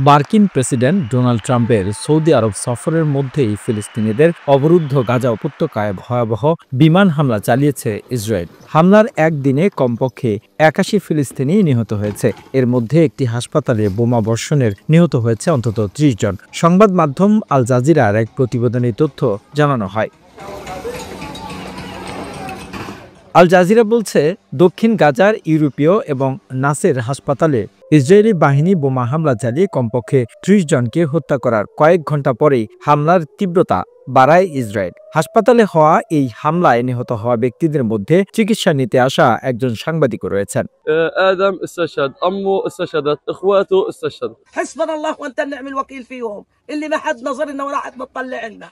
মার্কিন president Donald ট্রাম্পের Saudi আরব সফরের মধ্যেই ফিলিস্তিনিদের অবরুদ্ধ গাজা উপত্যকায় ভয়াবহ বিমান হামলা চালিয়েছে ইসরায়েল। হামলার একদিনে কমপক্ষে ৮১ ফিলিস্তিনি নিহত হয়েছে। এর মধ্যে একটি হাসপাতালে বোমা বর্ষণের নিহত হয়েছে অন্তত ৩০ জন। সংবাদ মাধ্যম আল জাজিরার এক প্রতিবেদনে তথ্য জানানো হয়। আল জাজিরা বলছে, দক্ষিণ গাজার ইউরোপীয় এবং নাসের হাসপাতালে ইসরায়েলি বাহিনী বোমা হামলা চালিয়ে কমপক্ষে ৩০ জনকে হত্যা করার কয়েক ঘন্টা পরেই হামলার তীব্রতা বাড়ায় ইসরায়েল। হাসপাতালে হওয়া এই হামলায় নিহত হওয়া ব্যক্তিদের মধ্যে চিকিৎসা নিতে আসা একজন সাংবাদিকও রয়েছেন। آدم استشهد، أمه استشهدت، إخواته استشهدوا. حسبنا الله وأنت النعم الوكيل فيهم اللي ما حد نظرنا ولا حد مطلع لنا.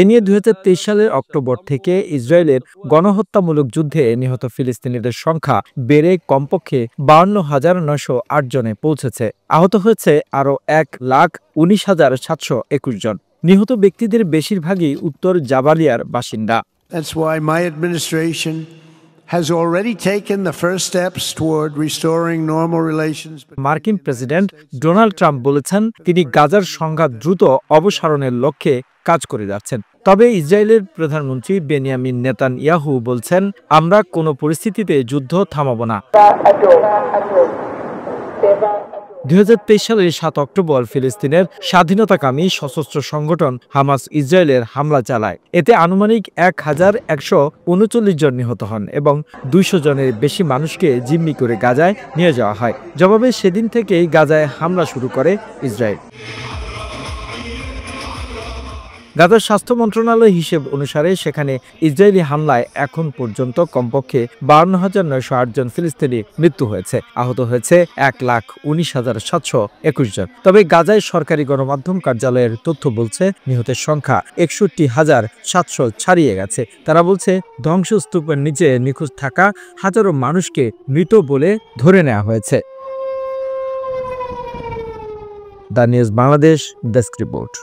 এ নিয়ে ২০২৩ সালের অক্টোবর থেকে ইসরায়েলের গণহত্যামূলক যুদ্ধে নিহত ফিলিস্তিনিদের সংখ্যা বেড়ে কমপক্ষে ৫২,৯০৮ জনে পৌঁছেছে। আহত হয়েছে আরও ১,১৯,৭২১ জন। নিহত ব্যক্তিদের বেশিরভাগই উত্তর জাবালিয়ার বাসিন্দা। That's why my administration has already taken the first steps toward restoring normal relations. মার্কিন প্রেসিডেন্ট ডোনাল্ড ট্রাম্প বলেছেন, তিনি গাজার সংঘাত দ্রুত অবসানের লক্ষ্যে কাজ করে যাচ্ছেন। তবে ইসরায়েলের প্রধানমন্ত্রী বেনিয়ামিন নেতানিয়াহু বলছেন, আমরা কোনো পরিস্থিতিতে যুদ্ধ থামাবো না। ২০২৩ সালের ৭ অক্টোবর ফিলিস্তিনের স্বাধীনতাকামী সশস্ত্র সংগঠন হামাস ইসরায়েলের হামলা চালায়। এতে আনুমানিক ১,১৩৯ জন নিহত হন এবং ২০০ জনের বেশি মানুষকে জিম্মি করে গাজায় নিয়ে যাওয়া হয়। জবাবে সেদিন থেকেই গাজায় হামলা শুরু করে ইসরায়েল। গাজার স্বাস্থ্য মন্ত্রণালয়ের হিসেব অনুসারে সেখানে ইসরায়েলি হামলায় এখন পর্যন্ত কমপক্ষে ৫২,৯০৮ জন ফিলিস্তিনি মৃত্যু হয়েছে। আহত হয়েছে ১,১৯,৭২১ জন। তবে গাজায় সরকারি গণমাধ্যম কার্যালয়ের তথ্য বলছে, নিহতের সংখ্যা ৬১,৭০০ ছাড়িয়ে গেছে। তারা বলছে, ধ্বংসস্তূপের নিচে নিখোঁজ থাকা হাজারো মানুষকে মৃত বলে ধরে নেওয়া হয়েছে। The news Bangladesh desk report.